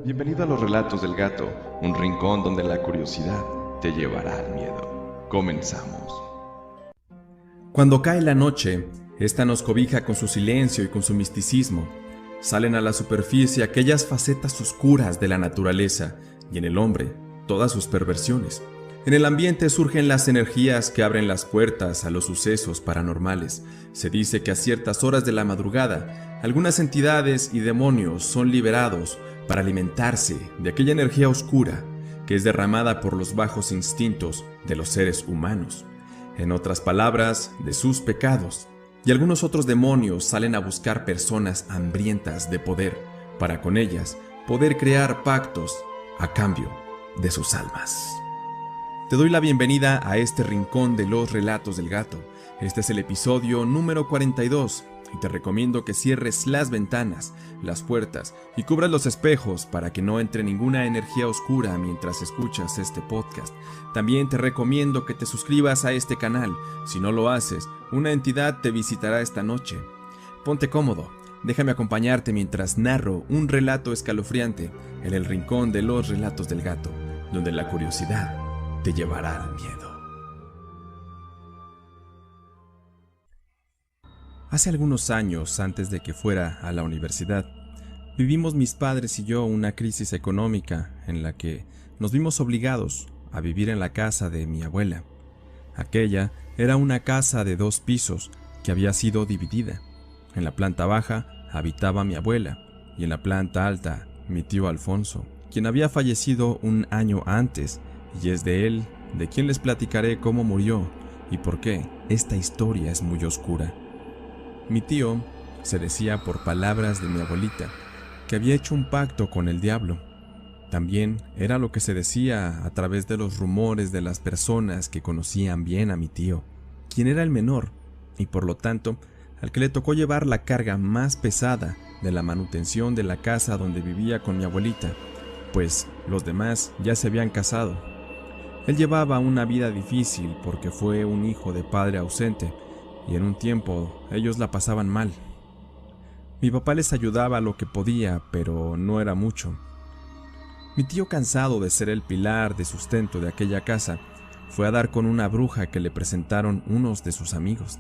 Bienvenido a los Relatos del Gato, un rincón donde la curiosidad te llevará al miedo. Comenzamos. Cuando cae la noche, esta nos cobija con su silencio y con su misticismo. Salen a la superficie aquellas facetas oscuras de la naturaleza y en el hombre todas sus perversiones. En el ambiente surgen las energías que abren las puertas a los sucesos paranormales. Se dice que a ciertas horas de la madrugada, algunas entidades y demonios son liberados para alimentarse de aquella energía oscura que es derramada por los bajos instintos de los seres humanos. En otras palabras, de sus pecados. Y algunos otros demonios salen a buscar personas hambrientas de poder para con ellas poder crear pactos a cambio de sus almas. Te doy la bienvenida a este rincón de los Relatos del Gato. Este es el episodio número 42 y te recomiendo que cierres las ventanas, las puertas y cubras los espejos para que no entre ninguna energía oscura mientras escuchas este podcast. También te recomiendo que te suscribas a este canal. Si no lo haces, una entidad te visitará esta noche. Ponte cómodo, déjame acompañarte mientras narro un relato escalofriante en el rincón de los Relatos del Gato, donde la curiosidad te llevará al miedo. Hace algunos años, antes de que fuera a la universidad, vivimos mis padres y yo una crisis económica en la que nos vimos obligados a vivir en la casa de mi abuela. Aquella era una casa de 2 pisos que había sido dividida. En la planta baja habitaba mi abuela y en la planta alta mi tío Alfonso, quien había fallecido un año antes, y es de él de quien les platicaré cómo murió y por qué esta historia es muy oscura. Mi tío se decía por palabras de mi abuelita que había hecho un pacto con el diablo. También era lo que se decía a través de los rumores de las personas que conocían bien a mi tío, quien era el menor y por lo tanto al que le tocó llevar la carga más pesada de la manutención de la casa donde vivía con mi abuelita, pues los demás ya se habían casado. Él llevaba una vida difícil porque fue un hijo de padre ausente y en un tiempo ellos la pasaban mal. Mi papá les ayudaba lo que podía, pero no era mucho. Mi tío, cansado de ser el pilar de sustento de aquella casa, fue a dar con una bruja que le presentaron unos de sus amigos.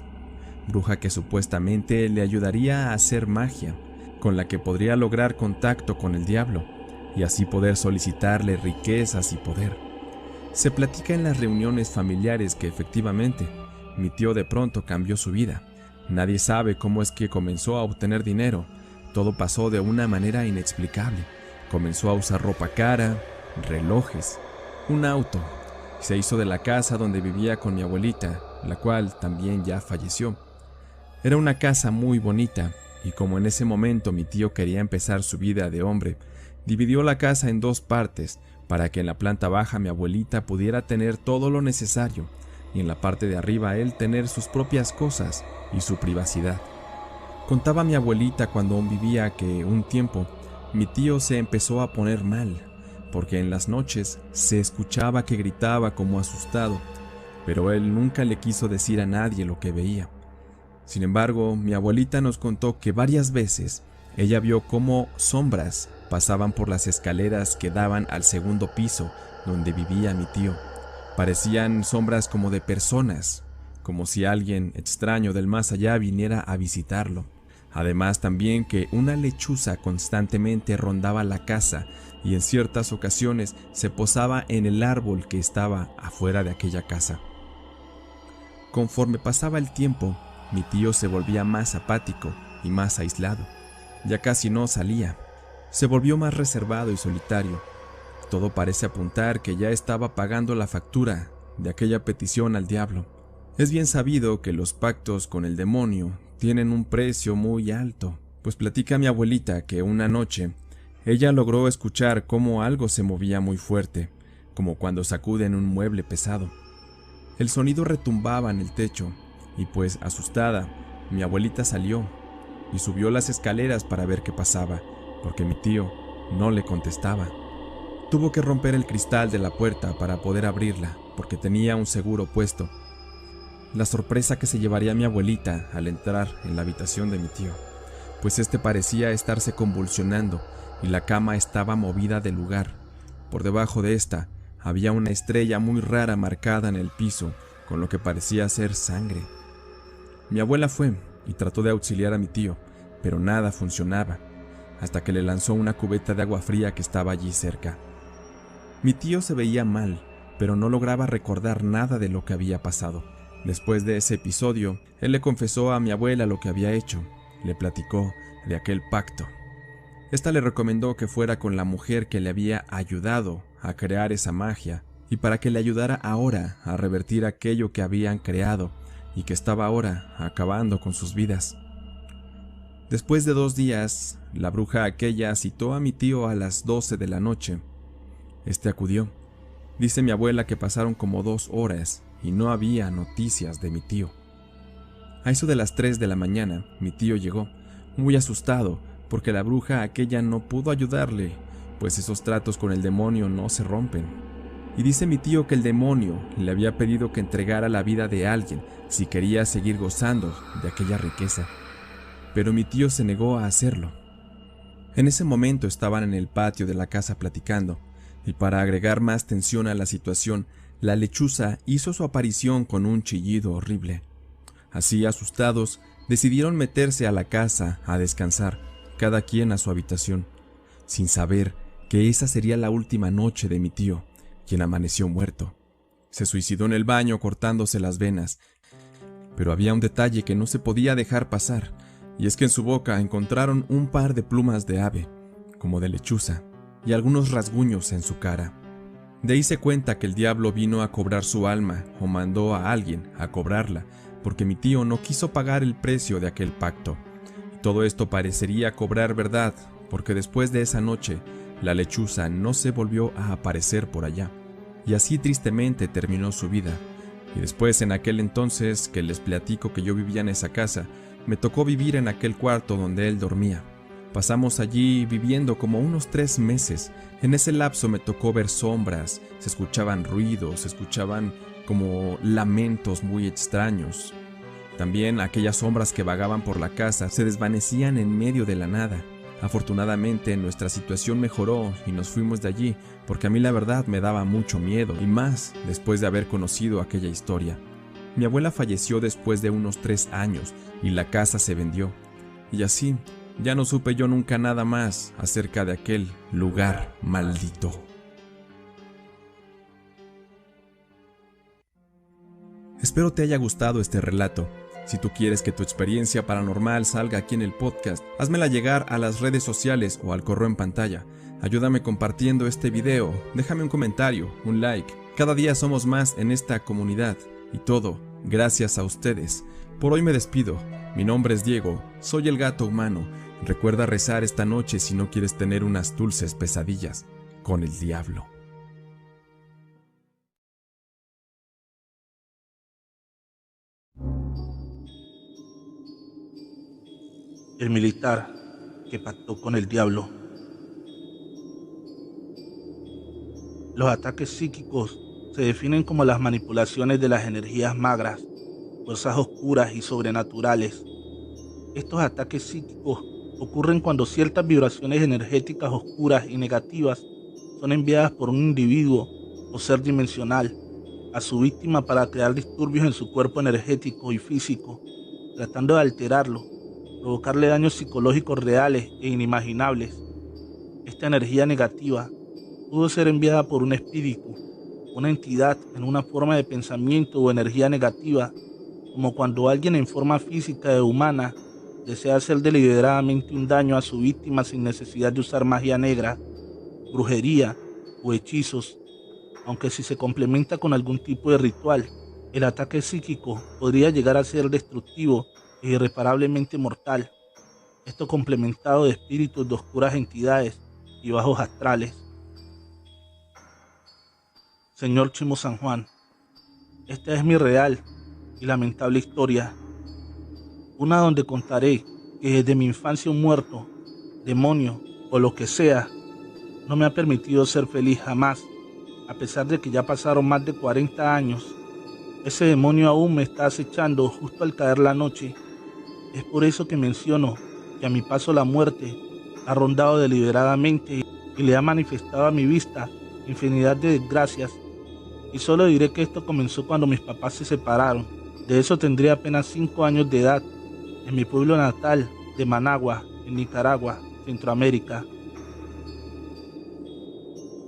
Bruja que supuestamente le ayudaría a hacer magia, con la que podría lograr contacto con el diablo y así poder solicitarle riquezas y poder. Se platica en las reuniones familiares que efectivamente mi tío de pronto cambió su vida. Nadie sabe cómo es que comenzó a obtener dinero. Todo pasó de una manera inexplicable. Comenzó a usar ropa cara, relojes, un auto. Se hizo de la casa donde vivía con mi abuelita, la cual también ya falleció. Era una casa muy bonita y como en ese momento mi tío quería empezar su vida de hombre, dividió la casa en 2 partes para que en la planta baja mi abuelita pudiera tener todo lo necesario y en la parte de arriba él tener sus propias cosas y su privacidad. Contaba mi abuelita cuando aún vivía que un tiempo mi tío se empezó a poner mal, porque en las noches se escuchaba que gritaba como asustado, pero él nunca le quiso decir a nadie lo que veía. Sin embargo, mi abuelita nos contó que varias veces ella vio cómo sombras pasaban por las escaleras que daban al 2º piso donde vivía mi tío. Parecían sombras como de personas, como si alguien extraño del más allá viniera a visitarlo. Además también que una lechuza constantemente rondaba la casa y en ciertas ocasiones se posaba en el árbol que estaba afuera de aquella casa. Conforme pasaba el tiempo, mi tío se volvía más apático y más aislado. Ya casi no salía. Se volvió más reservado y solitario. Todo parece apuntar que ya estaba pagando la factura de aquella petición al diablo. Es bien sabido que los pactos con el demonio tienen un precio muy alto, pues platica mi abuelita que una noche ella logró escuchar cómo algo se movía muy fuerte, como cuando sacuden un mueble pesado. El sonido retumbaba en el techo y pues asustada, mi abuelita salió y subió las escaleras para ver qué pasaba, porque mi tío no le contestaba. Tuvo que romper el cristal de la puerta para poder abrirla, porque tenía un seguro puesto. La sorpresa que se llevaría mi abuelita al entrar en la habitación de mi tío, pues este parecía estarse convulsionando y la cama estaba movida del lugar. Por debajo de esta había una estrella muy rara marcada en el piso, con lo que parecía ser sangre. Mi abuela fue y trató de auxiliar a mi tío, pero nada funcionaba, hasta que le lanzó una cubeta de agua fría que estaba allí cerca. Mi tío se veía mal, pero no lograba recordar nada de lo que había pasado. Después de ese episodio, él le confesó a mi abuela lo que había hecho, le platicó de aquel pacto. Esta le recomendó que fuera con la mujer que le había ayudado a crear esa magia y para que le ayudara ahora a revertir aquello que habían creado y que estaba ahora acabando con sus vidas. Después de 2 días, la bruja aquella citó a mi tío a las 12 de la noche. Este acudió. Dice mi abuela que pasaron como 2 horas y no había noticias de mi tío. A eso de las 3 de la mañana, mi tío llegó, muy asustado, porque la bruja aquella no pudo ayudarle, pues esos tratos con el demonio no se rompen. Y dice mi tío que el demonio le había pedido que entregara la vida de alguien si quería seguir gozando de aquella riqueza. Pero mi tío se negó a hacerlo. En ese momento estaban en el patio de la casa platicando, y para agregar más tensión a la situación, la lechuza hizo su aparición con un chillido horrible. Así, asustados, decidieron meterse a la casa a descansar, cada quien a su habitación, sin saber que esa sería la última noche de mi tío, quien amaneció muerto. Se suicidó en el baño cortándose las venas, pero había un detalle que no se podía dejar pasar, y es que en su boca encontraron un par de plumas de ave, como de lechuza, y algunos rasguños en su cara. De ahí se cuenta que el diablo vino a cobrar su alma o mandó a alguien a cobrarla, porque mi tío no quiso pagar el precio de aquel pacto. Y todo esto parecería cobrar verdad, porque después de esa noche, la lechuza no se volvió a aparecer por allá. Y así tristemente terminó su vida. Y después, en aquel entonces que les platico que yo vivía en esa casa, me tocó vivir en aquel cuarto donde él dormía. Pasamos allí viviendo como unos 3 meses. En ese lapso me tocó ver sombras, se escuchaban ruidos, se escuchaban como lamentos muy extraños. También aquellas sombras que vagaban por la casa se desvanecían en medio de la nada. Afortunadamente nuestra situación mejoró y nos fuimos de allí, porque a mí la verdad me daba mucho miedo, y más después de haber conocido aquella historia. Mi abuela falleció después de unos 3 años y la casa se vendió. Y así, ya no supe yo nunca nada más acerca de aquel lugar maldito. Espero te haya gustado este relato. Si tú quieres que tu experiencia paranormal salga aquí en el podcast, házmela llegar a las redes sociales o al correo en pantalla. Ayúdame compartiendo este video, déjame un comentario, un like. Cada día somos más en esta comunidad y todo gracias a ustedes. Por hoy me despido. Mi nombre es Diego, soy el gato humano. Recuerda rezar esta noche si no quieres tener unas dulces pesadillas con el diablo. El militar que pactó con el diablo. Los ataques psíquicos se definen como las manipulaciones de las energías magras, fuerzas oscuras y sobrenaturales. Estos ataques psíquicos ocurren cuando ciertas vibraciones energéticas oscuras y negativas son enviadas por un individuo o ser dimensional a su víctima para crear disturbios en su cuerpo energético y físico, tratando de alterarlo, provocarle daños psicológicos reales e inimaginables. Esta energía negativa pudo ser enviada por un espíritu, una entidad en una forma de pensamiento o energía negativa, como cuando alguien en forma física o humana desea hacer deliberadamente un daño a su víctima sin necesidad de usar magia negra, brujería o hechizos. Aunque si se complementa con algún tipo de ritual, el ataque psíquico podría llegar a ser destructivo e irreparablemente mortal. Esto complementado de espíritus de oscuras entidades y bajos astrales. Señor Chimo San Juan, esta es mi real y lamentable historia, una donde contaré que desde mi infancia un muerto, demonio o lo que sea, no me ha permitido ser feliz jamás, a pesar de que ya pasaron más de 40 años. Ese demonio aún me está acechando justo al caer la noche. Es por eso que menciono que a mi paso la muerte ha rondado deliberadamente y le ha manifestado a mi vista infinidad de desgracias. Y solo diré que esto comenzó cuando mis papás se separaron. De eso tendría apenas 5 años de edad, en mi pueblo natal de Managua, en Nicaragua, Centroamérica.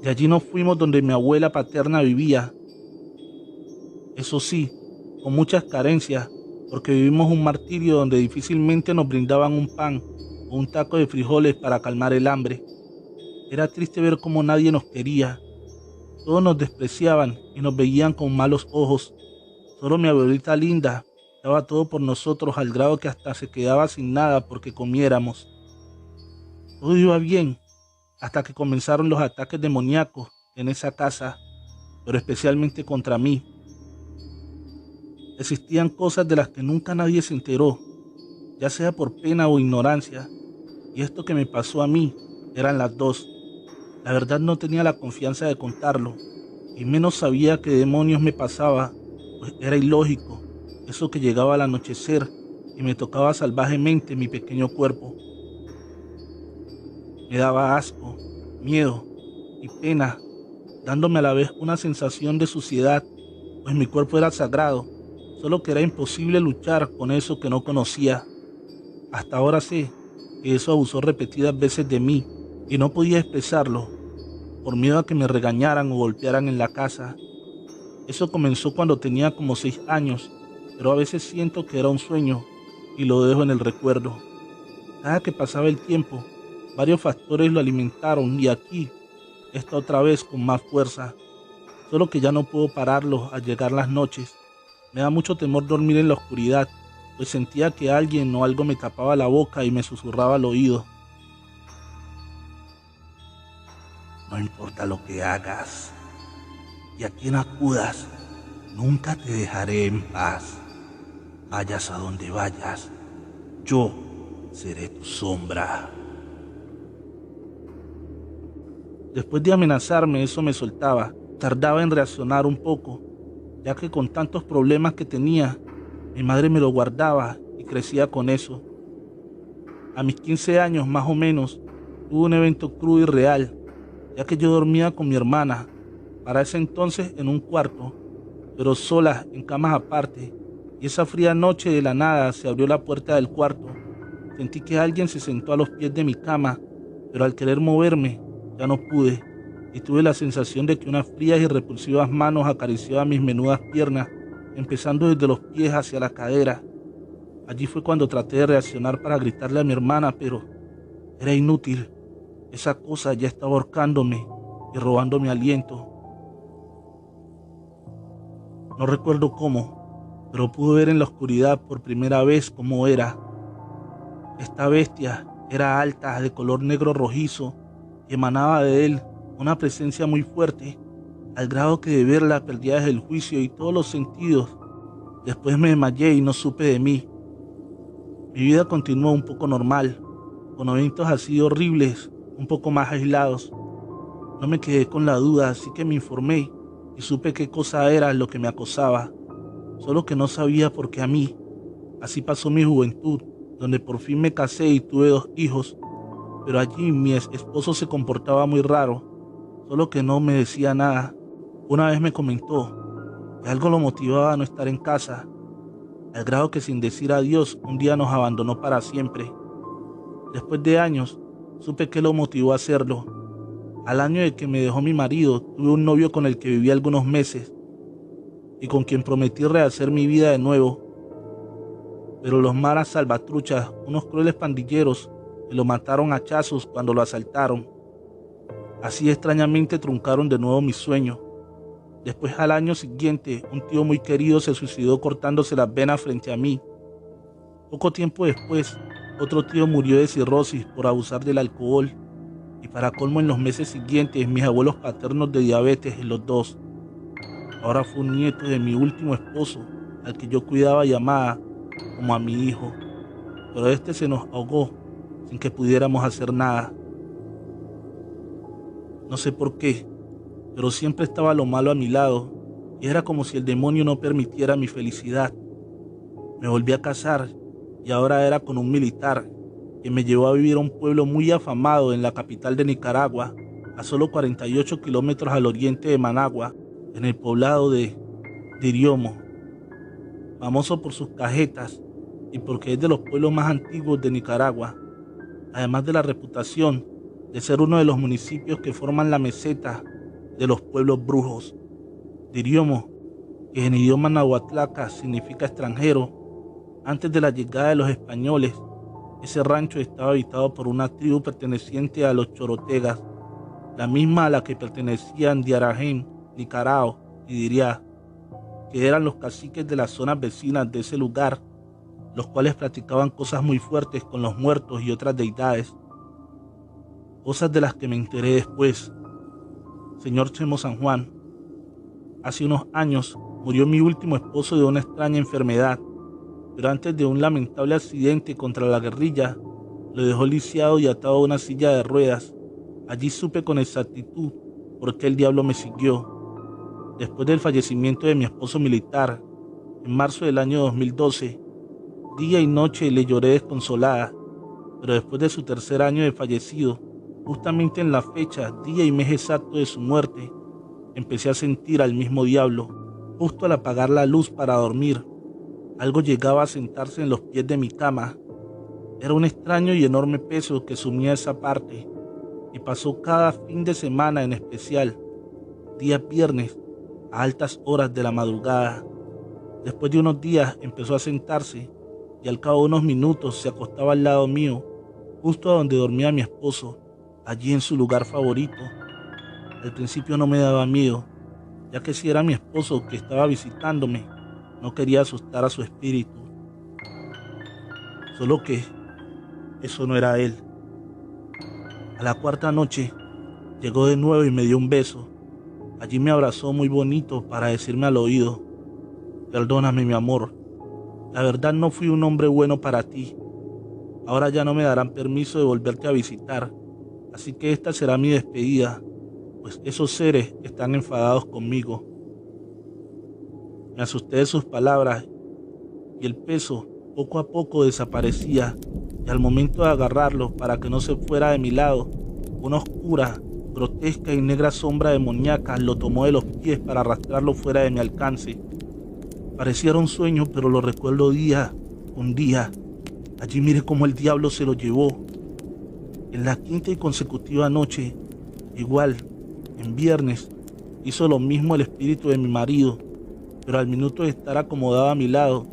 De allí nos fuimos donde mi abuela paterna vivía. Eso sí, con muchas carencias, porque vivimos un martirio donde difícilmente nos brindaban un pan o un taco de frijoles para calmar el hambre. Era triste ver cómo nadie nos quería. Todos nos despreciaban y nos veían con malos ojos. Solo mi abuelita linda daba todo por nosotros al grado que hasta se quedaba sin nada porque comiéramos. Todo iba bien hasta que comenzaron los ataques demoníacos en esa casa, pero especialmente contra mí. Existían cosas de las que nunca nadie se enteró, ya sea por pena o ignorancia, y esto que me pasó a mí eran las dos. La verdad no tenía la confianza de contarlo, y menos sabía qué demonios me pasaba, pues era ilógico, eso que llegaba al anochecer y me tocaba salvajemente mi pequeño cuerpo. Me daba asco, miedo y pena, dándome a la vez una sensación de suciedad, pues mi cuerpo era sagrado, solo que era imposible luchar con eso que no conocía. Hasta ahora sé que eso abusó repetidas veces de mí y no podía expresarlo, por miedo a que me regañaran o golpearan en la casa. Eso comenzó cuando tenía como 6 años, pero a veces siento que era un sueño y lo dejo en el recuerdo. Cada que pasaba el tiempo, varios factores lo alimentaron y aquí está otra vez con más fuerza, solo que ya no puedo pararlo al llegar las noches. Me da mucho temor dormir en la oscuridad, pues sentía que alguien o algo me tapaba la boca y me susurraba al oído. No importa lo que hagas y a quien acudas, nunca te dejaré en paz. Vayas a donde vayas, yo seré tu sombra. Después de amenazarme, eso me soltaba. Tardaba en reaccionar un poco, ya que con tantos problemas que tenía, mi madre me lo guardaba y crecía con eso. A mis 15 años más o menos, tuve un evento crudo y real, ya que yo dormía con mi hermana, para ese entonces en un cuarto, pero solas en camas aparte, y esa fría noche de la nada se abrió la puerta del cuarto. Sentí que alguien se sentó a los pies de mi cama, pero al querer moverme, ya no pude, y tuve la sensación de que unas frías y repulsivas manos acariciaban mis menudas piernas, empezando desde los pies hacia la cadera. Allí fue cuando traté de reaccionar para gritarle a mi hermana, pero era inútil. Esa cosa ya estaba ahorcándome y robando mi aliento. No recuerdo cómo, pero pude ver en la oscuridad por primera vez cómo era. Esta bestia era alta, de color negro rojizo, y emanaba de él una presencia muy fuerte, al grado que de verla perdía desde el juicio y todos los sentidos. Después me desmayé y no supe de mí. Mi vida continuó un poco normal, con eventos así horribles, un poco más aislados. No me quedé con la duda, así que me informé y supe qué cosa era lo que me acosaba, solo que no sabía por qué a mí. Así pasó mi juventud, donde por fin me casé y tuve 2 hijos, pero allí mi esposo se comportaba muy raro, solo que no me decía nada. Una vez me comentó que algo lo motivaba a no estar en casa, al grado que sin decir adiós un día nos abandonó para siempre. Después de años, supe que lo motivó a hacerlo. Al año de que me dejó mi marido, tuve un novio con el que viví algunos meses y con quien prometí rehacer mi vida de nuevo. Pero los maras salvatruchas, unos crueles pandilleros, me lo mataron a hachazos cuando lo asaltaron. Así extrañamente truncaron de nuevo mi sueño. Después, al año siguiente, un tío muy querido se suicidó cortándose las venas frente a mí. Poco tiempo después, otro tío murió de cirrosis por abusar del alcohol. Y para colmo, en los meses siguientes, mis abuelos paternos de diabetes en los 2. Ahora fue un nieto de mi último esposo, al que yo cuidaba y amaba como a mi hijo. Pero este se nos ahogó sin que pudiéramos hacer nada. No sé por qué, pero siempre estaba lo malo a mi lado y era como si el demonio no permitiera mi felicidad. Me volví a casar y ahora era con un militar que me llevó a vivir a un pueblo muy afamado en la capital de Nicaragua, a solo 48 kilómetros al oriente de Managua, en el poblado de Diriomo, famoso por sus cajetas y porque es de los pueblos más antiguos de Nicaragua, además de la reputación de ser uno de los municipios que forman la meseta de los pueblos brujos. Diriomo, que en idioma nahuatlaca significa extranjero, antes de la llegada de los españoles, ese rancho estaba habitado por una tribu perteneciente a los chorotegas, la misma a la que pertenecían Diarajén, Nicarao y Diriá, que eran los caciques de las zonas vecinas de ese lugar, los cuales practicaban cosas muy fuertes con los muertos y otras deidades. Cosas de las que me enteré después. Señor Chemo San Juan, hace unos años murió mi último esposo de una extraña enfermedad, pero antes de un lamentable accidente contra la guerrilla, lo dejó lisiado y atado a una silla de ruedas. Allí supe con exactitud por qué el diablo me siguió. Después del fallecimiento de mi esposo militar, en marzo del año 2012, día y noche le lloré desconsolada, pero después de su tercer año de fallecido, justamente en la fecha, día y mes exacto de su muerte, empecé a sentir al mismo diablo. Justo al apagar la luz para dormir, algo llegaba a sentarse en los pies de mi cama. Era un extraño y enorme peso que sumía esa parte, y pasó cada fin de semana, en especial días viernes a altas horas de la madrugada. Después de unos días empezó a sentarse y al cabo de unos minutos se acostaba al lado mío, justo a donde dormía mi esposo, allí en su lugar favorito. Al principio no me daba miedo, ya que si era mi esposo que estaba visitándome, no quería asustar a su espíritu. Solo que eso no era él. A la cuarta noche llegó de nuevo y me dio un beso. Allí me abrazó muy bonito para decirme al oído: perdóname, mi amor, la verdad no fui un hombre bueno para ti. Ahora ya no me darán permiso de volverte a visitar, así que esta será mi despedida, pues esos seres están enfadados conmigo. Me asusté de sus palabras y el peso poco a poco desaparecía, y al momento de agarrarlo para que no se fuera de mi lado, una oscura, grotesca y negra sombra demoníaca lo tomó de los pies para arrastrarlo fuera de mi alcance. Pareciera un sueño, pero lo recuerdo día con día. Allí miré cómo el diablo se lo llevó. En la quinta y consecutiva noche, igual, en viernes, hizo lo mismo el espíritu de mi marido, pero al minuto de estar acomodado a mi lado,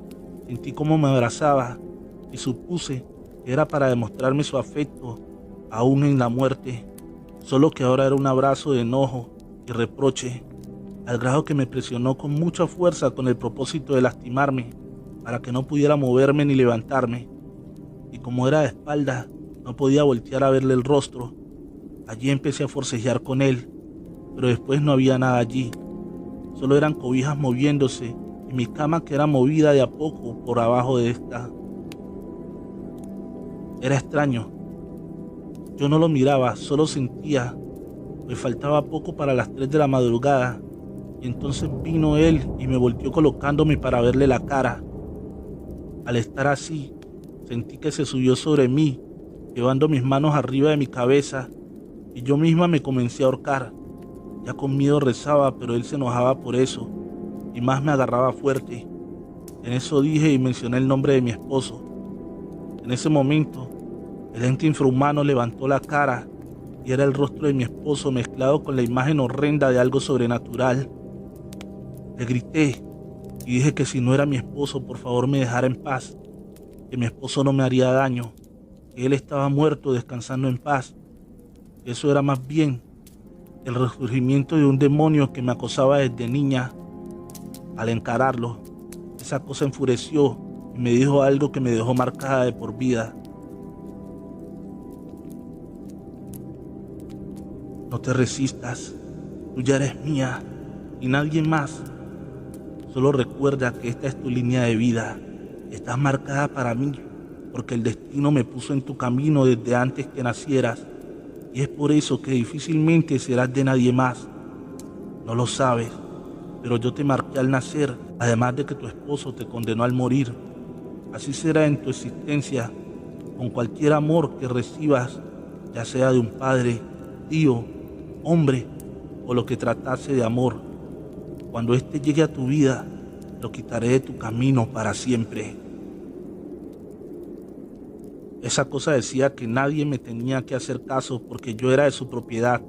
sentí cómo me abrazaba y supuse que era para demostrarme su afecto, aún en la muerte, solo que ahora era un abrazo de enojo y reproche, al grado que me presionó con mucha fuerza con el propósito de lastimarme, para que no pudiera moverme ni levantarme, y como era de espaldas, no podía voltear a verle el rostro. Allí empecé a forcejear con él, pero después no había nada allí, solo eran cobijas moviéndose y mi cama que era movida de a poco por abajo de esta. Era extraño. Yo no lo miraba, solo sentía, pues faltaba poco para las 3 de la madrugada, y entonces vino él y me volteó colocándome para verle la cara. Al estar así, sentí que se subió sobre mí, llevando mis manos arriba de mi cabeza, y yo misma me comencé a ahorcar. Ya con miedo rezaba, pero él se enojaba por eso, y más me agarraba fuerte. En eso dije y mencioné el nombre de mi esposo. En ese momento, el ente infrahumano levantó la cara y era el rostro de mi esposo mezclado con la imagen horrenda de algo sobrenatural. Le grité y dije que si no era mi esposo, por favor me dejara en paz, que mi esposo no me haría daño, que él estaba muerto descansando en paz. Eso era más bien el resurgimiento de un demonio que me acosaba desde niña. Al encararlo, esa cosa enfureció y me dijo algo que me dejó marcada de por vida. No te resistas, tú ya eres mía y nadie más. Solo recuerda que esta es tu línea de vida. Estás marcada para mí porque el destino me puso en tu camino desde antes que nacieras. y es por eso que difícilmente serás de nadie más. No lo sabes, pero yo te marqué al nacer, además de que tu esposo te condenó al morir. Así será en tu existencia, con cualquier amor que recibas, ya sea de un padre, tío, hombre o lo que tratase de amor. Cuando éste llegue a tu vida, lo quitaré de tu camino para siempre. Esa cosa decía que nadie me tenía que hacer caso porque yo era de su propiedad.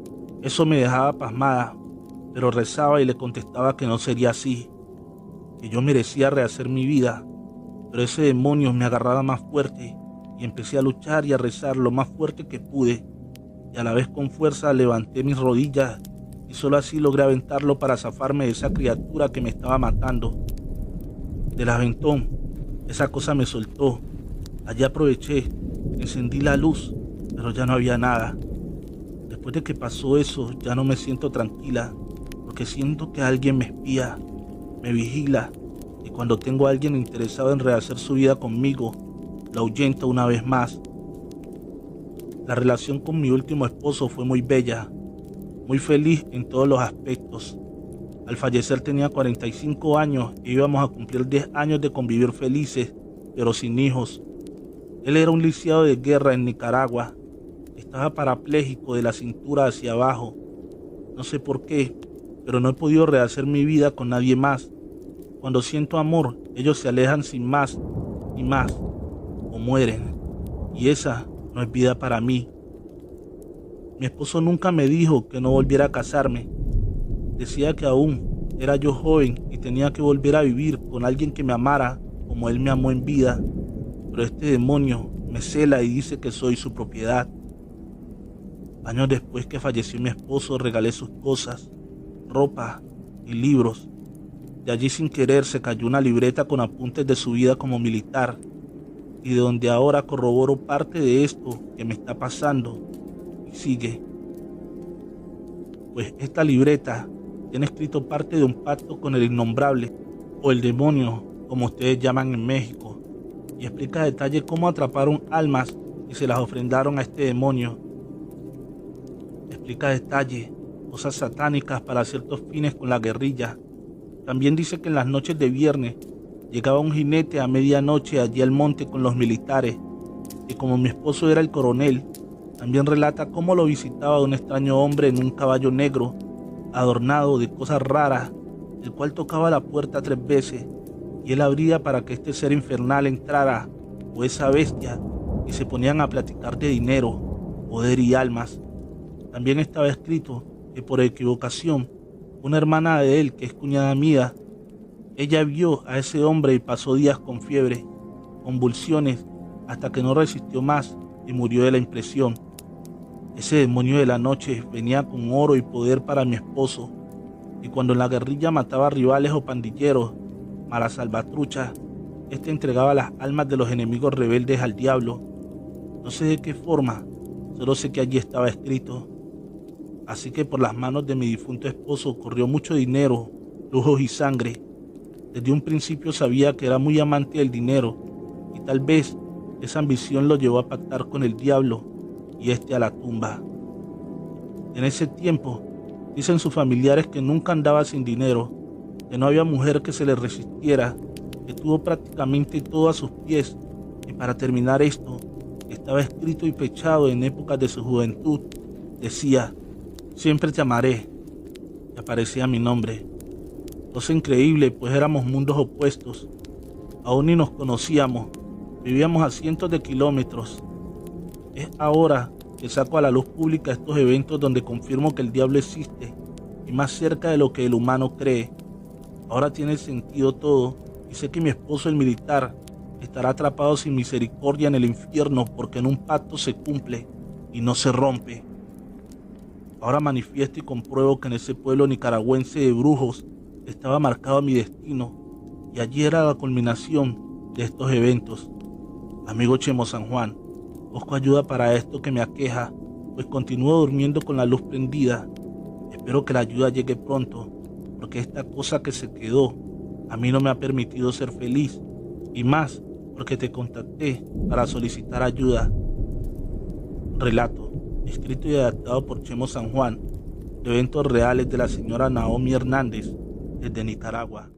Eso me dejaba pasmada, pero rezaba y le contestaba que no sería así, que yo merecía rehacer mi vida, pero ese demonio me agarraba más fuerte y empecé a luchar y a rezar lo más fuerte que pude, y a la vez con fuerza levanté mis rodillas y solo así logré aventarlo para zafarme de esa criatura que me estaba matando. Del aventón, esa cosa me soltó. Allí aproveché, encendí la luz, pero ya no había nada. Después de que pasó eso, ya no me siento tranquila, porque siento que alguien me espía, me vigila, y cuando tengo a alguien interesado en rehacer su vida conmigo, lo ahuyento una vez más. La relación con mi último esposo fue muy bella, muy feliz en todos los aspectos. Al fallecer tenía 45 años e íbamos a cumplir 10 años de convivir felices, pero sin hijos. Él era un lisiado de guerra en Nicaragua. Estaba parapléjico de la cintura hacia abajo. No sé por qué, pero no he podido rehacer mi vida con nadie más. Cuando siento amor, ellos se alejan sin más y más, o mueren. Y esa no es vida para mí. Mi esposo nunca me dijo que no volviera a casarme. Decía que aún era yo joven y tenía que volver a vivir con alguien que me amara como él me amó en vida. Pero este demonio me cela y dice que soy su propiedad. Años después que falleció mi esposo, regalé sus cosas, ropa y libros. De allí sin querer se cayó una libreta con apuntes de su vida como militar, y de donde ahora corroboro parte de esto que me está pasando. Y sigue. Pues esta libreta tiene escrito parte de un pacto con el innombrable, o el demonio, como ustedes llaman en México, y explica a detalle cómo atraparon almas y se las ofrendaron a este demonio. Explica a detalle cosas satánicas para ciertos fines con la guerrilla. También dice que en las noches de viernes llegaba un jinete a medianoche allí al monte con los militares, y como mi esposo era el coronel, también relata cómo lo visitaba un extraño hombre en un caballo negro, adornado de cosas raras, el cual tocaba la puerta 3 veces, y él abría para que este ser infernal entrara, o esa bestia, y se ponían a platicar de dinero, poder y almas. También estaba escrito que por equivocación, una hermana de él, que es cuñada mía, ella vio a ese hombre y pasó días con fiebre, convulsiones, hasta que no resistió más y murió de la impresión. Ese demonio de la noche venía con oro y poder para mi esposo, y cuando en la guerrilla mataba rivales o pandilleros, mala salvatrucha, este entregaba las almas de los enemigos rebeldes al diablo. No sé de qué forma, solo sé que allí estaba escrito. Así que por las manos de mi difunto esposo corrió mucho dinero, lujos y sangre. Desde un principio sabía que era muy amante del dinero, y tal vez esa ambición lo llevó a pactar con el diablo y este a la tumba. En ese tiempo, dicen sus familiares que nunca andaba sin dinero, que no había mujer que se le resistiera, que tuvo prácticamente todo a sus pies, y para terminar esto, estaba escrito y fechado en épocas de su juventud, decía: siempre te amaré, y aparecía mi nombre. Cosa increíble, pues éramos mundos opuestos, aún ni nos conocíamos, vivíamos a cientos de kilómetros. Es ahora que saco a la luz pública estos eventos donde confirmo que el diablo existe, y más cerca de lo que el humano cree. Ahora tiene sentido todo, y sé que mi esposo, el militar, estará atrapado sin misericordia en el infierno, porque en un pacto se cumple y no se rompe. Ahora manifiesto y compruebo que en ese pueblo nicaragüense de brujos estaba marcado mi destino, y allí era la culminación de estos eventos. Amigo Chemo San Juan, busco ayuda para esto que me aqueja, pues continúo durmiendo con la luz prendida. Espero que la ayuda llegue pronto, porque esta cosa que se quedó a mí no me ha permitido ser feliz, y más porque te contacté para solicitar ayuda. Relato, escrito y adaptado por Chemo San Juan, de eventos reales de la señora Naomi Hernández, desde Nicaragua.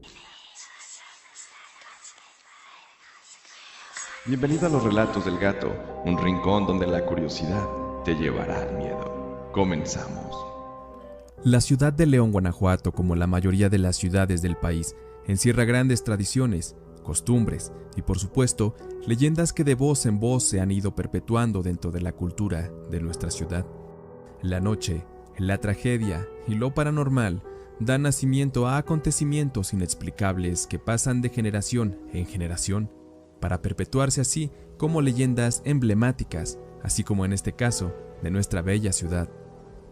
Bienvenido a los relatos del gato, un rincón donde la curiosidad te llevará al miedo. Comenzamos. La ciudad de León, Guanajuato, como la mayoría de las ciudades del país, encierra grandes tradiciones, costumbres y, por supuesto, leyendas que de voz en voz se han ido perpetuando dentro de la cultura de nuestra ciudad. La noche, la tragedia y lo paranormal dan nacimiento a acontecimientos inexplicables que pasan de generación en generación, para perpetuarse así como leyendas emblemáticas, así como en este caso, de nuestra bella ciudad.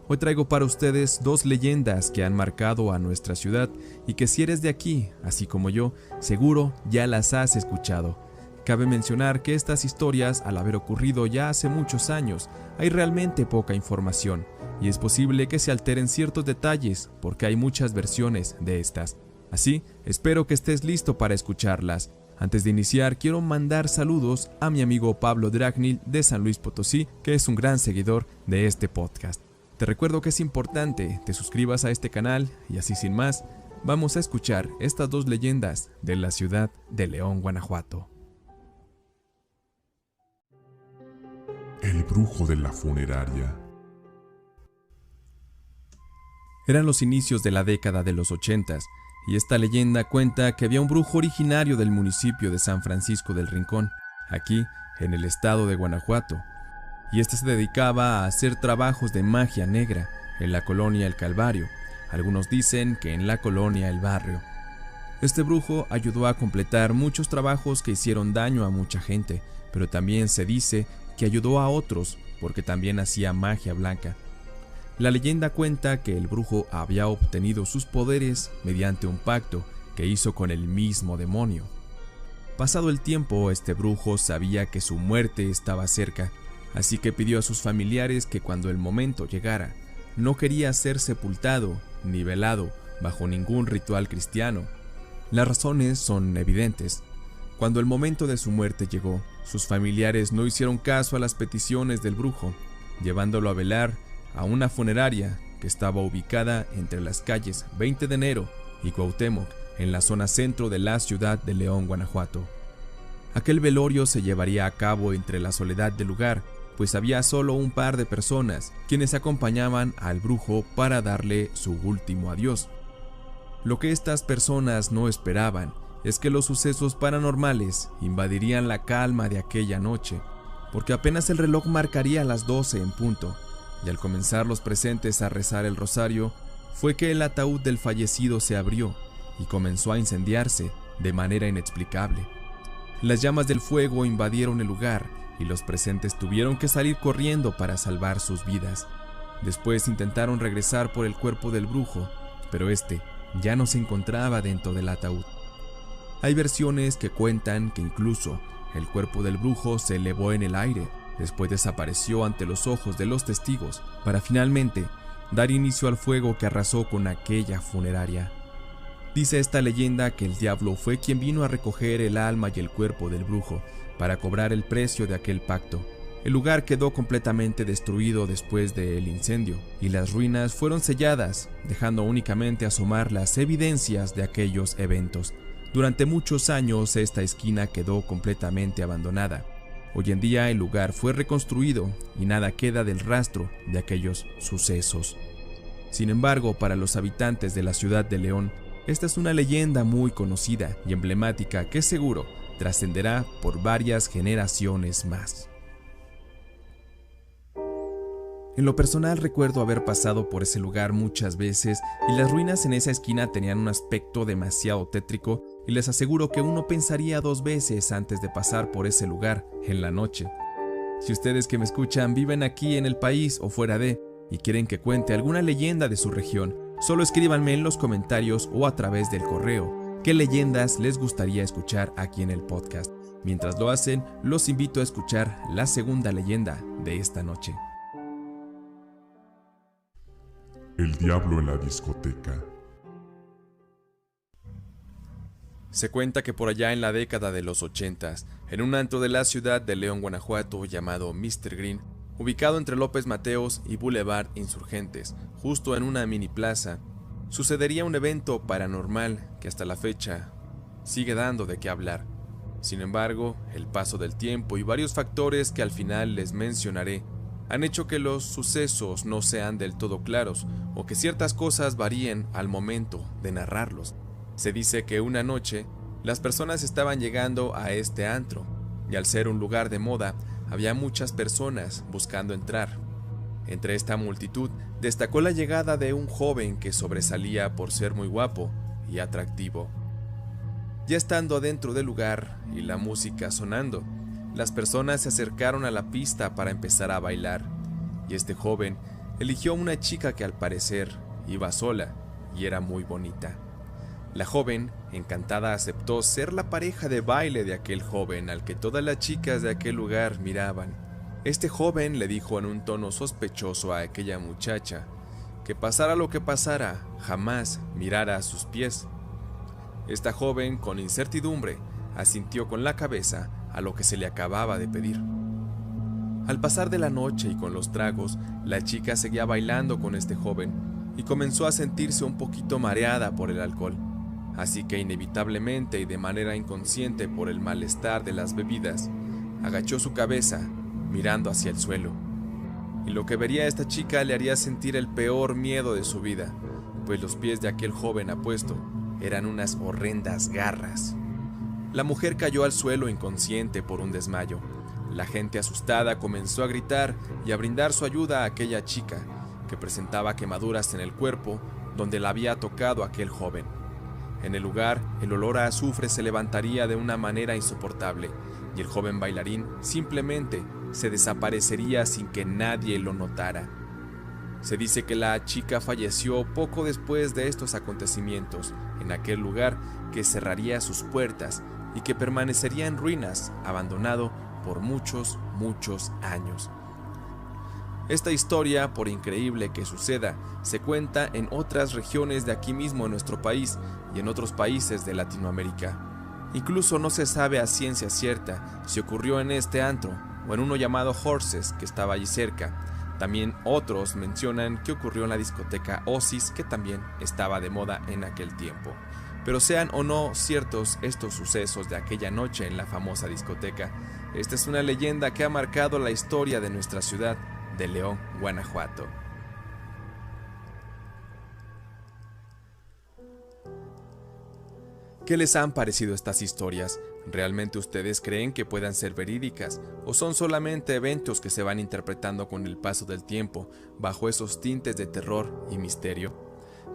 Hoy traigo para ustedes dos leyendas que han marcado a nuestra ciudad y que si eres de aquí, así como yo, seguro ya las has escuchado. Cabe mencionar que estas historias, al haber ocurrido ya hace muchos años, hay realmente poca información y es posible que se alteren ciertos detalles porque hay muchas versiones de estas. Así, espero que estés listo para escucharlas. Antes de iniciar, quiero mandar saludos a mi amigo Pablo Dragnil de San Luis Potosí, que es un gran seguidor de este podcast. Te recuerdo que es importante te suscribas a este canal y así sin más, vamos a escuchar estas dos leyendas de la ciudad de León, Guanajuato. El brujo de la funeraria. Eran los inicios de la década de los 80s y esta leyenda cuenta que había un brujo originario del municipio de San Francisco del Rincón, aquí en el estado de Guanajuato, y este se dedicaba a hacer trabajos de magia negra en la colonia El Calvario. Algunos dicen que en la colonia El Barrio. Este brujo ayudó a completar muchos trabajos que hicieron daño a mucha gente, pero también se dice que ayudó a otros porque también hacía magia blanca. La leyenda cuenta que el brujo había obtenido sus poderes mediante un pacto que hizo con el mismo demonio. Pasado el tiempo, este brujo sabía que su muerte estaba cerca, así que pidió a sus familiares que cuando el momento llegara, no quería ser sepultado ni velado bajo ningún ritual cristiano. Las razones son evidentes. Cuando el momento de su muerte llegó, sus familiares no hicieron caso a las peticiones del brujo, llevándolo a velar a una funeraria que estaba ubicada entre las calles 20 de enero y Cuauhtémoc, en la zona centro de la ciudad de León, Guanajuato. Aquel velorio se llevaría a cabo entre la soledad del lugar, pues había solo un par de personas quienes acompañaban al brujo para darle su último adiós. Lo que estas personas no esperaban es que los sucesos paranormales invadirían la calma de aquella noche, porque apenas el reloj marcaría las 12 en punto, y al comenzar los presentes a rezar el rosario, fue que el ataúd del fallecido se abrió y comenzó a incendiarse de manera inexplicable. Las llamas del fuego invadieron el lugar y los presentes tuvieron que salir corriendo para salvar sus vidas. Después intentaron regresar por el cuerpo del brujo, pero este ya no se encontraba dentro del ataúd. Hay versiones que cuentan que incluso el cuerpo del brujo se elevó en el aire, después desapareció ante los ojos de los testigos, para finalmente dar inicio al fuego que arrasó con aquella funeraria. Dice esta leyenda que el diablo fue quien vino a recoger el alma y el cuerpo del brujo para cobrar el precio de aquel pacto. El lugar quedó completamente destruido después del incendio y las ruinas fueron selladas, dejando únicamente asomar las evidencias de aquellos eventos. Durante muchos años esta esquina quedó completamente abandonada. Hoy en día el lugar fue reconstruido y nada queda del rastro de aquellos sucesos. Sin embargo, para los habitantes de la ciudad de León, esta es una leyenda muy conocida y emblemática que seguro trascenderá por varias generaciones más. En lo personal recuerdo haber pasado por ese lugar muchas veces y las ruinas en esa esquina tenían un aspecto demasiado tétrico y les aseguro que uno pensaría 2 veces antes de pasar por ese lugar en la noche. Si ustedes que me escuchan viven aquí en el país o fuera de y quieren que cuente alguna leyenda de su región, solo escríbanme en los comentarios o a través del correo qué leyendas les gustaría escuchar aquí en el podcast. Mientras lo hacen, los invito a escuchar la segunda leyenda de esta noche. El diablo en la discoteca. Se cuenta que por allá en la década de los 80s, en un antro de la ciudad de León, Guanajuato, llamado Mr. Green, ubicado entre López Mateos y Boulevard Insurgentes, justo en una mini plaza, sucedería un evento paranormal que hasta la fecha sigue dando de qué hablar. Sin embargo, el paso del tiempo y varios factores que al final les mencionaré han hecho que los sucesos no sean del todo claros o que ciertas cosas varíen al momento de narrarlos. Se dice que una noche las personas estaban llegando a este antro y al ser un lugar de moda había muchas personas buscando entrar. Entre esta multitud destacó la llegada de un joven que sobresalía por ser muy guapo y atractivo. Ya estando dentro del lugar y la música sonando, las personas se acercaron a la pista para empezar a bailar, y este joven eligió a una chica que al parecer iba sola y era muy bonita. La joven, encantada, aceptó ser la pareja de baile de aquel joven al que todas las chicas de aquel lugar miraban. Este joven le dijo en un tono sospechoso a aquella muchacha que pasara lo que pasara, jamás mirara a sus pies. Esta joven, con incertidumbre, asintió con la cabeza a lo que se le acababa de pedir. Al pasar de la noche y con los tragos, la chica seguía bailando con este joven y comenzó a sentirse un poquito mareada por el alcohol. Así que inevitablemente y de manera inconsciente por el malestar de las bebidas, agachó su cabeza mirando hacia el suelo. Y lo que vería esta chica le haría sentir el peor miedo de su vida, pues los pies de aquel joven apuesto eran unas horrendas garras. La mujer cayó al suelo inconsciente por un desmayo. La gente asustada comenzó a gritar y a brindar su ayuda a aquella chica, que presentaba quemaduras en el cuerpo donde la había tocado aquel joven. En el lugar, el olor a azufre se levantaría de una manera insoportable, y el joven bailarín simplemente se desaparecería sin que nadie lo notara. Se dice que la chica falleció poco después de estos acontecimientos, en aquel lugar que cerraría sus puertas y que permanecería en ruinas, abandonado por muchos años. Esta historia, por increíble que suceda, se cuenta en otras regiones de aquí mismo en nuestro país y en otros países de Latinoamérica. Incluso no se sabe a ciencia cierta si ocurrió en este antro o en uno llamado Horses que estaba allí cerca. También otros mencionan que ocurrió en la discoteca Oasis, que también estaba de moda en aquel tiempo. Pero sean o no ciertos estos sucesos de aquella noche en la famosa discoteca, esta es una leyenda que ha marcado la historia de nuestra ciudad de León, Guanajuato. ¿Qué les han parecido estas historias? ¿Realmente ustedes creen que puedan ser verídicas o son solamente eventos que se van interpretando con el paso del tiempo bajo esos tintes de terror y misterio?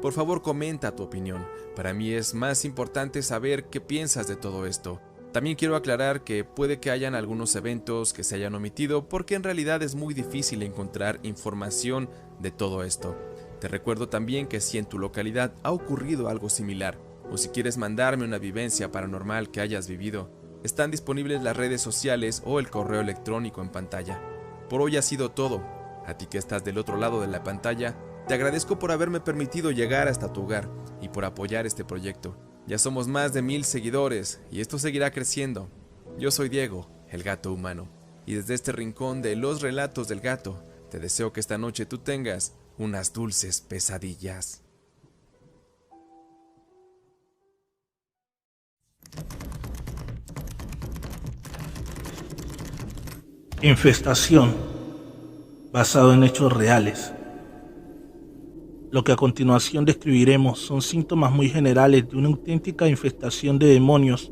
Por favor, comenta tu opinión. Para mí es más importante saber qué piensas de todo esto. También quiero aclarar que puede que hayan algunos eventos que se hayan omitido porque en realidad es muy difícil encontrar información de todo esto. Te recuerdo también que si en tu localidad ha ocurrido algo similar, o si quieres mandarme una vivencia paranormal que hayas vivido, están disponibles las redes sociales o el correo electrónico en pantalla. Por hoy ha sido todo. A ti que estás del otro lado de la pantalla, te agradezco por haberme permitido llegar hasta tu hogar y por apoyar este proyecto. Ya somos más de 1000 seguidores y esto seguirá creciendo. Yo soy Diego, el gato humano, y desde este rincón de los relatos del gato, te deseo que esta noche tú tengas unas dulces pesadillas. Infestación, basado en hechos reales. Lo que a continuación describiremos son síntomas muy generales de una auténtica infestación de demonios,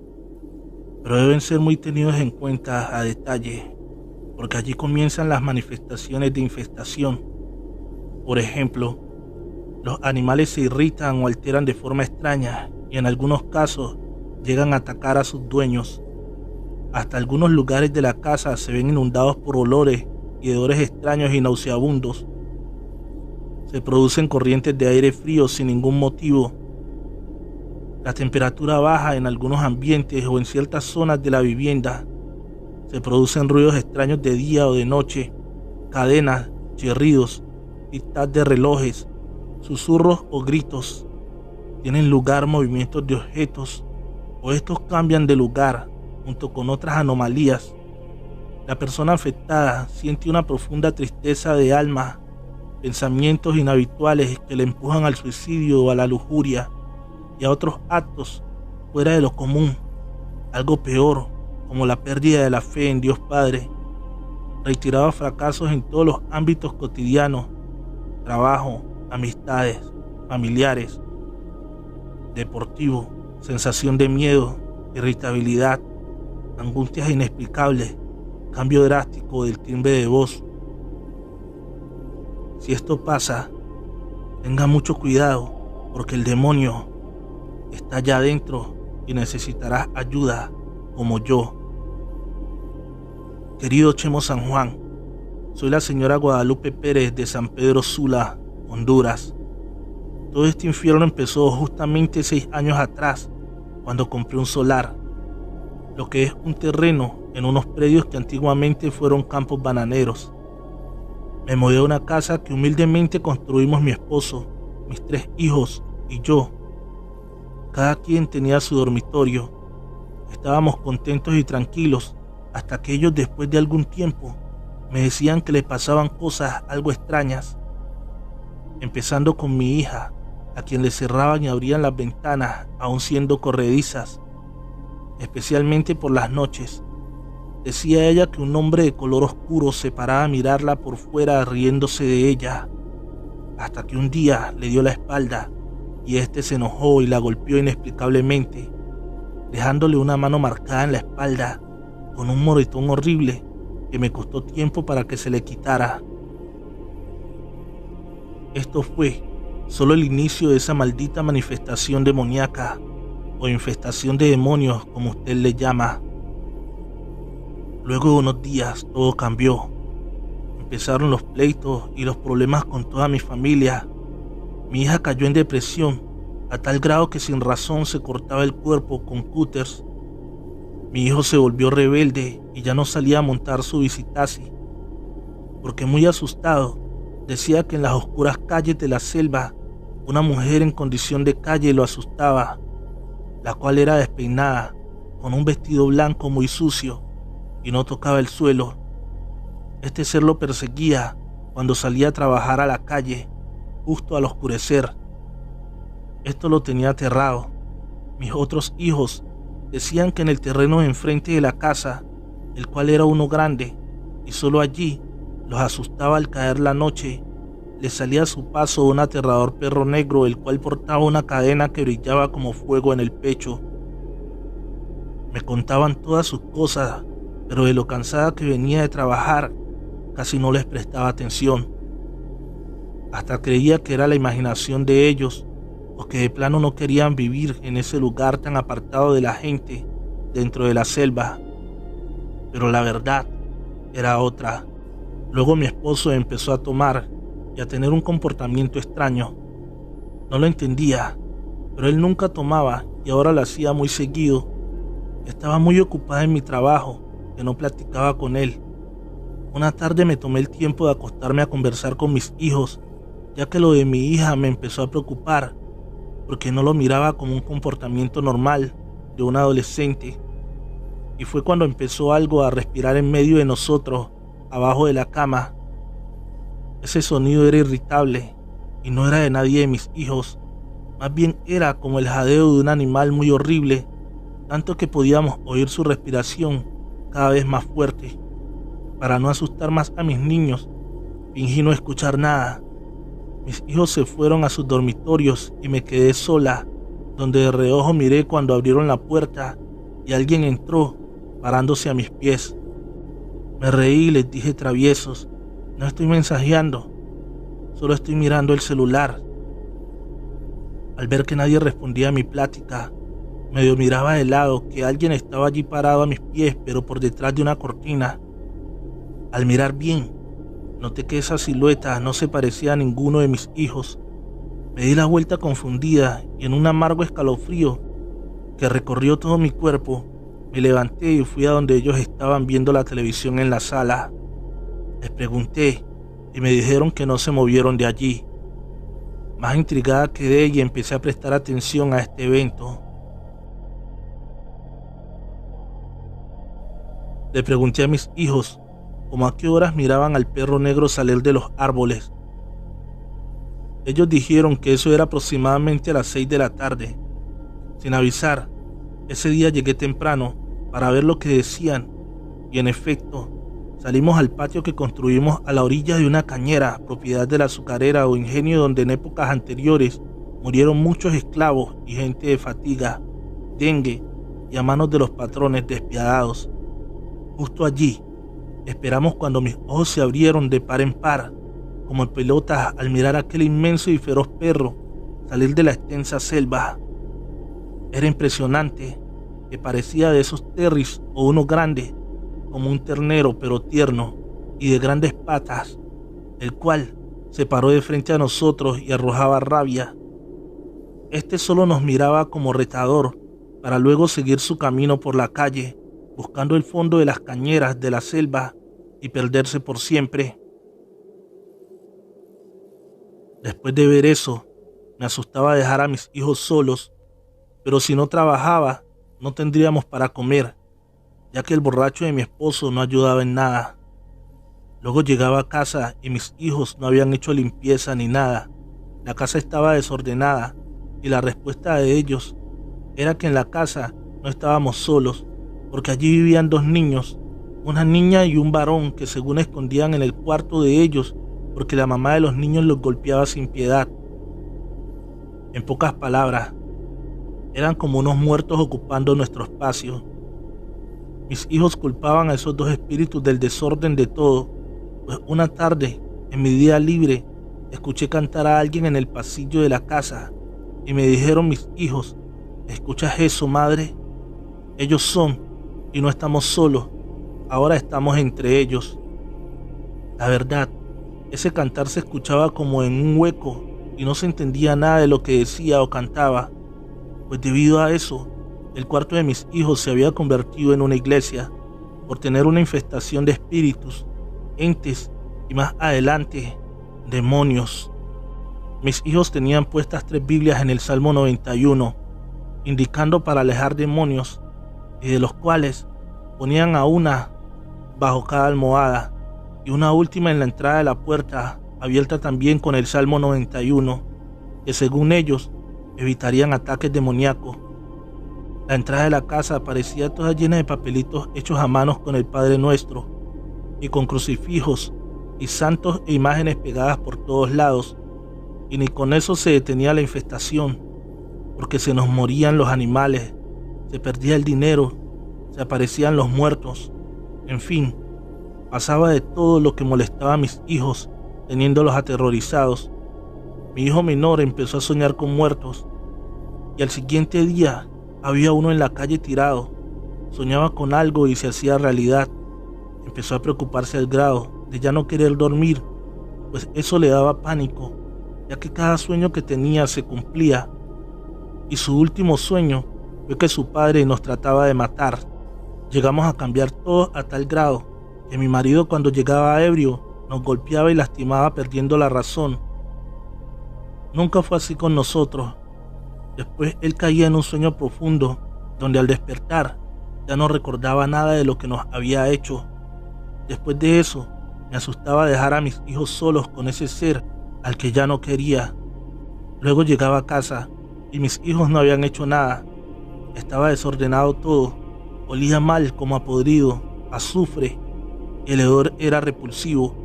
pero deben ser muy tenidos en cuenta a detalle, porque allí comienzan las manifestaciones de infestación. Por ejemplo, los animales se irritan o alteran de forma extraña y en algunos casos llegan a atacar a sus dueños. Hasta algunos lugares de la casa se ven inundados por olores y hedores extraños y nauseabundos. Se producen corrientes de aire frío sin ningún motivo. La temperatura baja en algunos ambientes o en ciertas zonas de la vivienda. Se producen ruidos extraños de día o de noche, cadenas, chirridos, tic-tac de relojes, susurros o gritos. Tienen lugar movimientos de objetos o estos cambian de lugar junto con otras anomalías. La persona afectada siente una profunda tristeza de alma, pensamientos inhabituales que le empujan al suicidio o a la lujuria y a otros actos fuera de lo común, algo peor, como la pérdida de la fe en Dios Padre, reiterados fracasos en todos los ámbitos cotidianos, trabajo, amistades, familiares, deportivo, sensación de miedo, irritabilidad, angustias inexplicables, cambio drástico del timbre de voz. Si esto pasa, tenga mucho cuidado, porque el demonio está allá adentro y necesitarás ayuda como yo. Querido Chemo San Juan, soy la señora Guadalupe Pérez de San Pedro Sula, Honduras. Todo este infierno empezó justamente 6 años atrás, cuando compré un solar, lo que es un terreno en unos predios que antiguamente fueron campos bananeros. Me mudé a una casa que humildemente construimos mi esposo, mis 3 hijos y yo. Cada quien tenía su dormitorio. Estábamos contentos y tranquilos hasta que ellos, después de algún tiempo, me decían que les pasaban cosas algo extrañas. Empezando con mi hija, a quien le cerraban y abrían las ventanas aún siendo corredizas, especialmente por las noches. Decía ella que un hombre de color oscuro se paraba a mirarla por fuera riéndose de ella, hasta que un día le dio la espalda y este se enojó y la golpeó inexplicablemente, dejándole una mano marcada en la espalda con un moretón horrible que me costó tiempo para que se le quitara. Esto fue solo el inicio de esa maldita manifestación demoníaca o infestación de demonios, como usted le llama. Luego de unos días todo cambió. Empezaron los pleitos y los problemas con toda mi familia. Mi hija cayó en depresión a tal grado que sin razón se cortaba el cuerpo con cúters. Mi hijo se volvió rebelde y ya no salía a montar su bicitaxi, porque muy asustado decía que en las oscuras calles de la selva una mujer en condición de calle lo asustaba, la cual era despeinada, con un vestido blanco muy sucio y no tocaba el suelo. Este ser lo perseguía cuando salía a trabajar a la calle, justo al oscurecer. Esto lo tenía aterrado. Mis otros hijos decían que en el terreno de enfrente de la casa, el cual era uno grande, y solo allí los asustaba al caer la noche, les salía a su paso un aterrador perro negro, el cual portaba una cadena que brillaba como fuego en el pecho. Me contaban todas sus cosas, pero de lo cansada que venía de trabajar, casi no les prestaba atención. Hasta creía que era la imaginación de ellos, o que de plano no querían vivir en ese lugar tan apartado de la gente, dentro de la selva. Pero la verdad era otra. Luego mi esposo empezó a tomar y a tener un comportamiento extraño. No lo entendía, pero él nunca tomaba y ahora lo hacía muy seguido. Estaba muy ocupada en mi trabajo, que no platicaba con él. Una tarde me tomé el tiempo de acostarme a conversar con mis hijos, ya que lo de mi hija me empezó a preocupar, porque no lo miraba como un comportamiento normal de un adolescente. Y fue cuando empezó algo a respirar en medio de nosotros, abajo de la cama. Ese sonido era irritable y no era de nadie de mis hijos, más bien era como el jadeo de un animal muy horrible, tanto que podíamos oír su respiración cada vez más fuerte. Para no asustar más a mis niños, fingí no escuchar nada. Mis hijos se fueron a sus dormitorios y me quedé sola, donde de reojo miré cuando abrieron la puerta y alguien entró, parándose a mis pies. Me reí y les dije traviesos: no estoy mensajeando, solo estoy mirando el celular. Al ver que nadie respondía a mi plática, medio miraba de lado que alguien estaba allí parado a mis pies, pero por detrás de una cortina. Al mirar bien, noté que esa silueta no se parecía a ninguno de mis hijos. Me di la vuelta confundida y en un amargo escalofrío que recorrió todo mi cuerpo, me levanté y fui a donde ellos estaban viendo la televisión en la sala. Les pregunté y me dijeron que no se movieron de allí. Más intrigada quedé y empecé a prestar atención a este evento. Le pregunté a mis hijos como a qué horas miraban al perro negro salir de los árboles. Ellos dijeron que eso era aproximadamente a las 6 de la tarde. Sin avisar, ese día llegué temprano para ver lo que decían y en efecto salimos al patio que construimos a la orilla de una cañera, propiedad de la azucarera o ingenio donde en épocas anteriores murieron muchos esclavos y gente de fatiga, dengue y a manos de los patrones despiadados. Justo allí esperamos cuando mis ojos se abrieron de par en par, como pelotas al mirar a aquel inmenso y feroz perro salir de la extensa selva. Era impresionante, que parecía de esos terriers o uno grande, como un ternero pero tierno y de grandes patas, el cual se paró de frente a nosotros y arrojaba rabia. Este solo nos miraba como retador, para luego seguir su camino por la calle, buscando el fondo de las cañeras de la selva y perderse por siempre. Después de ver eso, me asustaba dejar a mis hijos solos, pero si no trabajaba, no tendríamos para comer, ya que el borracho de mi esposo no ayudaba en nada. Luego llegaba a casa y mis hijos no habían hecho limpieza ni nada. La casa estaba desordenada y la respuesta de ellos era que en la casa no estábamos solos, porque allí vivían 2 niños, una niña y un varón que según escondían en el cuarto de ellos porque la mamá de los niños los golpeaba sin piedad. En pocas palabras, eran como unos muertos ocupando nuestro espacio. Mis hijos culpaban a esos 2 espíritus del desorden de todo, pues una tarde, en mi día libre, escuché cantar a alguien en el pasillo de la casa y me dijeron mis hijos: ¿escuchas eso, madre? Ellos son, y no estamos solos, ahora estamos entre ellos. La verdad, ese cantar se escuchaba como en un hueco y no se entendía nada de lo que decía o cantaba, pues debido a eso, el cuarto de mis hijos se había convertido en una iglesia por tener una infestación de espíritus, entes y más adelante, demonios. Mis hijos tenían puestas 3 Biblias en el Salmo 91, indicando para alejar demonios, y de los cuales ponían a una bajo cada almohada y una última en la entrada de la puerta, abierta también con el Salmo 91, que según ellos evitarían ataques demoníacos. La entrada de la casa parecía toda llena de papelitos hechos a manos con el Padre Nuestro y con crucifijos y santos e imágenes pegadas por todos lados, y ni con eso se detenía la infestación, porque se nos morían los animales, se perdía el dinero, se aparecían los muertos, en fin, pasaba de todo lo que molestaba a mis hijos, teniéndolos aterrorizados. Mi hijo menor empezó a soñar con muertos, y al siguiente día había uno en la calle tirado. Soñaba con algo y se hacía realidad. Empezó a preocuparse al grado de ya no querer dormir, pues eso le daba pánico, ya que cada sueño que tenía se cumplía, y su último sueño fue que su padre nos trataba de matar. Llegamos a cambiar todo a tal grado que mi marido, cuando llegaba ebrio, nos golpeaba y lastimaba perdiendo la razón. Nunca fue así con nosotros. Después él caía en un sueño profundo, donde al despertar ya no recordaba nada de lo que nos había hecho. Después de eso, me asustaba dejar a mis hijos solos con ese ser al que ya no quería. Luego llegaba a casa y mis hijos no habían hecho nada. Estaba desordenado todo, olía mal como a podrido, azufre, y el hedor era repulsivo.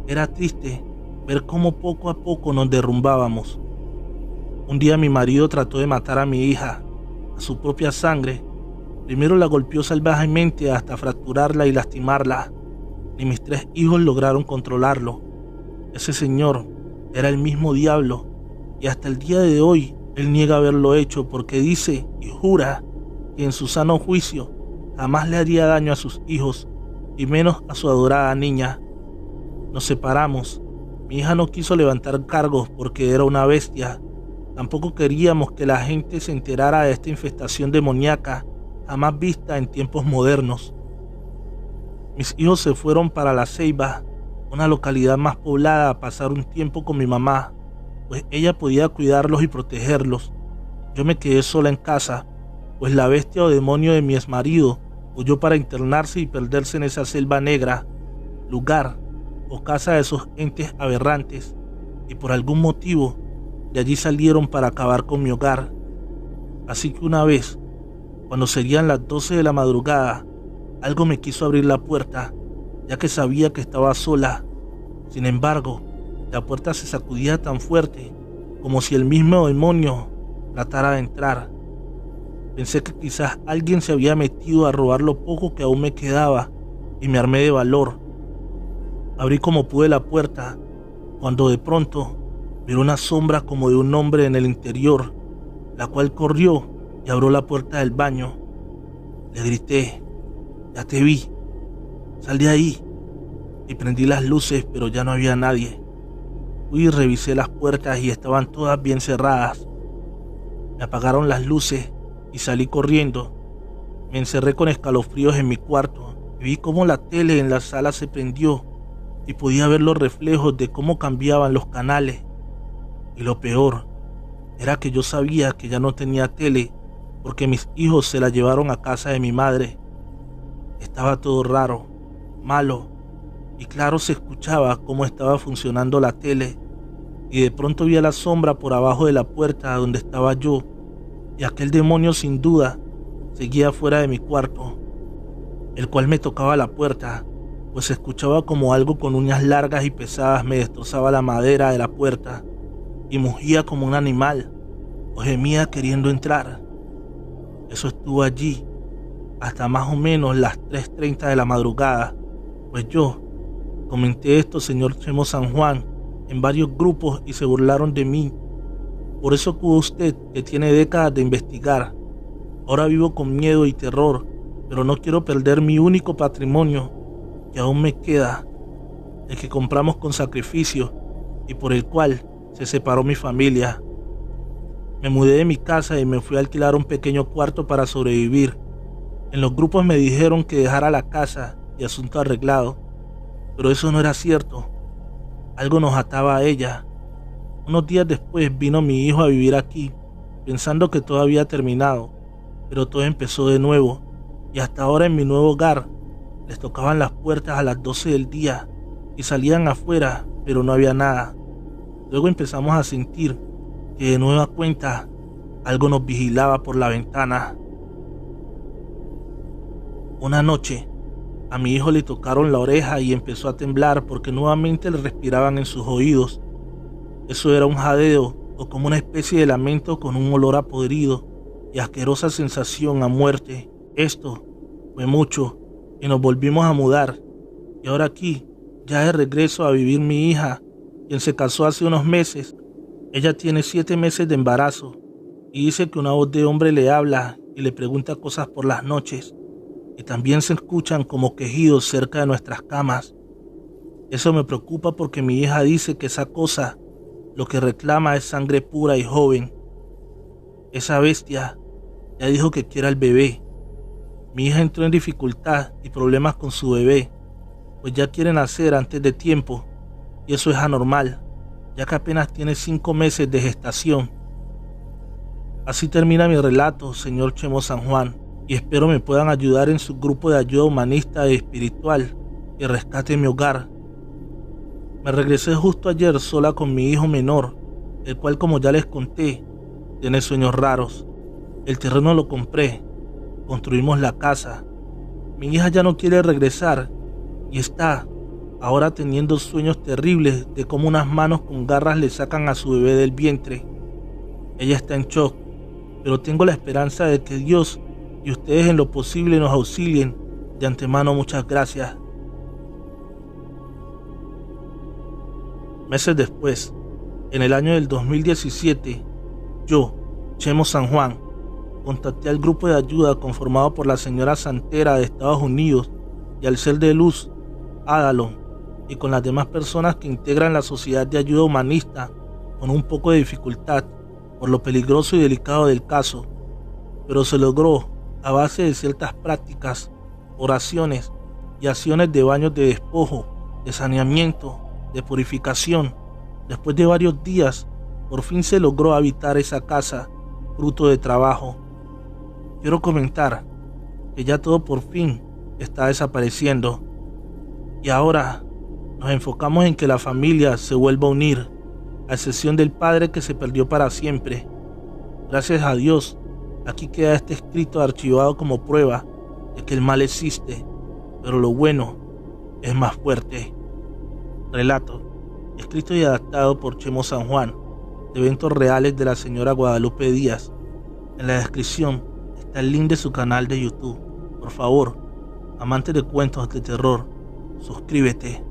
Era triste ver cómo poco a poco nos derrumbábamos. Un día mi marido trató de matar a mi hija, a su propia sangre. Primero la golpeó salvajemente hasta fracturarla y lastimarla, y mis 3 hijos lograron controlarlo. Ese señor era el mismo diablo, y hasta el día de hoy él niega haberlo hecho, porque dice y jura que en su sano juicio jamás le haría daño a sus hijos, y menos a su adorada niña. Nos separamos. Mi hija no quiso levantar cargos porque era una bestia. Tampoco queríamos que la gente se enterara de esta infestación demoníaca jamás vista en tiempos modernos. Mis hijos se fueron para La Ceiba, una localidad más poblada, a pasar un tiempo con mi mamá, pues ella podía cuidarlos y protegerlos. Yo me quedé sola en casa, pues la bestia o demonio de mi exmarido huyó para internarse y perderse en esa selva negra, lugar o casa de esos entes aberrantes, y por algún motivo de allí salieron para acabar con mi hogar. Así que una vez, cuando serían las 12 de la madrugada, algo me quiso abrir la puerta, ya que sabía que estaba sola. Sin embargo, la puerta se sacudía tan fuerte, como si el mismo demonio tratara de entrar. Pensé que quizás alguien se había metido a robar lo poco que aún me quedaba, y me armé de valor. Abrí como pude la puerta, cuando de pronto vi una sombra como de un hombre en el interior, la cual corrió y abrió la puerta del baño. Le grité: «Ya te vi, sal de ahí», y prendí las luces, pero ya no había nadie. Fui y revisé las puertas y estaban todas bien cerradas. Me apagaron las luces y salí corriendo. Me encerré con escalofríos en mi cuarto y vi cómo la tele en la sala se prendió y podía ver los reflejos de cómo cambiaban los canales. Y lo peor era que yo sabía que ya no tenía tele porque mis hijos se la llevaron a casa de mi madre. Estaba todo raro, malo, y claro se escuchaba cómo estaba funcionando la tele, y de pronto vi a la sombra por abajo de la puerta donde estaba yo, y aquel demonio sin duda seguía fuera de mi cuarto, el cual me tocaba la puerta, pues se escuchaba como algo con uñas largas y pesadas me destrozaba la madera de la puerta, y mugía como un animal, o gemía queriendo entrar. Eso estuvo allí hasta más o menos las 3:30 de la madrugada, pues yo comenté esto, señor Chemo San Juan, en varios grupos y se burlaron de mí. Por eso acude usted, que tiene décadas de investigar. Ahora vivo con miedo y terror, pero no quiero perder mi único patrimonio que aún me queda, el que compramos con sacrificio y por el cual se separó mi familia. Me mudé de mi casa y me fui a alquilar un pequeño cuarto para sobrevivir. En los grupos me dijeron que dejara la casa y asunto arreglado, pero eso no era cierto. Algo nos ataba a ella. Unos días después vino mi hijo a vivir aquí, pensando que todo había terminado, pero todo empezó de nuevo, y hasta ahora en mi nuevo hogar les tocaban las puertas a las 12 del día y salían afuera, pero no había nada. Luego empezamos a sentir que de nueva cuenta algo nos vigilaba por la ventana. Una noche, a mi hijo le tocaron la oreja y empezó a temblar porque nuevamente le respiraban en sus oídos. Eso era un jadeo o como una especie de lamento con un olor a podrido y asquerosa sensación a muerte. Esto fue mucho y nos volvimos a mudar. Y ahora aquí, ya de regreso a vivir mi hija, quien se casó hace unos meses. Ella tiene 7 meses de embarazo y dice que una voz de hombre le habla y le pregunta cosas por las noches. Y también se escuchan como quejidos cerca de nuestras camas. Eso me preocupa porque mi hija dice que esa cosa lo que reclama es sangre pura y joven. Esa bestia ya dijo que quiere al bebé. Mi hija entró en dificultad y problemas con su bebé, pues ya quiere nacer antes de tiempo, y eso es anormal, ya que apenas tiene 5 meses de gestación. Así termina mi relato, señor Chemo San Juan, y espero me puedan ayudar en su grupo de ayuda humanista y espiritual que rescate mi hogar. Me regresé justo ayer sola con mi hijo menor, el cual, como ya les conté, tiene sueños raros. El terreno lo compré, construimos la casa. Mi hija ya no quiere regresar y está ahora teniendo sueños terribles de cómo unas manos con garras le sacan a su bebé del vientre. Ella está en shock, pero tengo la esperanza de que Dios y ustedes en lo posible nos auxilien. De antemano, muchas gracias. Meses después, en el año del 2017, yo, Chemo San Juan, contacté al grupo de ayuda conformado por la señora Santera de Estados Unidos y al ser de luz, Adalon, y con las demás personas que integran la Sociedad de Ayuda Humanista, con un poco de dificultad por lo peligroso y delicado del caso, pero se logró a base de ciertas prácticas, oraciones y acciones de baños de despojo, de saneamiento, de purificación. Después de varios días, por fin se logró habitar esa casa, fruto de trabajo. Quiero comentar que ya todo por fin está desapareciendo. Y ahora nos enfocamos en que la familia se vuelva a unir, a excepción del padre que se perdió para siempre. Gracias a Dios, aquí queda este escrito archivado como prueba de que el mal existe, pero lo bueno es más fuerte. Relato, escrito y adaptado por Chemo San Juan, de eventos reales de la señora Guadalupe Díaz. En la descripción está el link de su canal de YouTube. Por favor, amantes de cuentos de terror, suscríbete.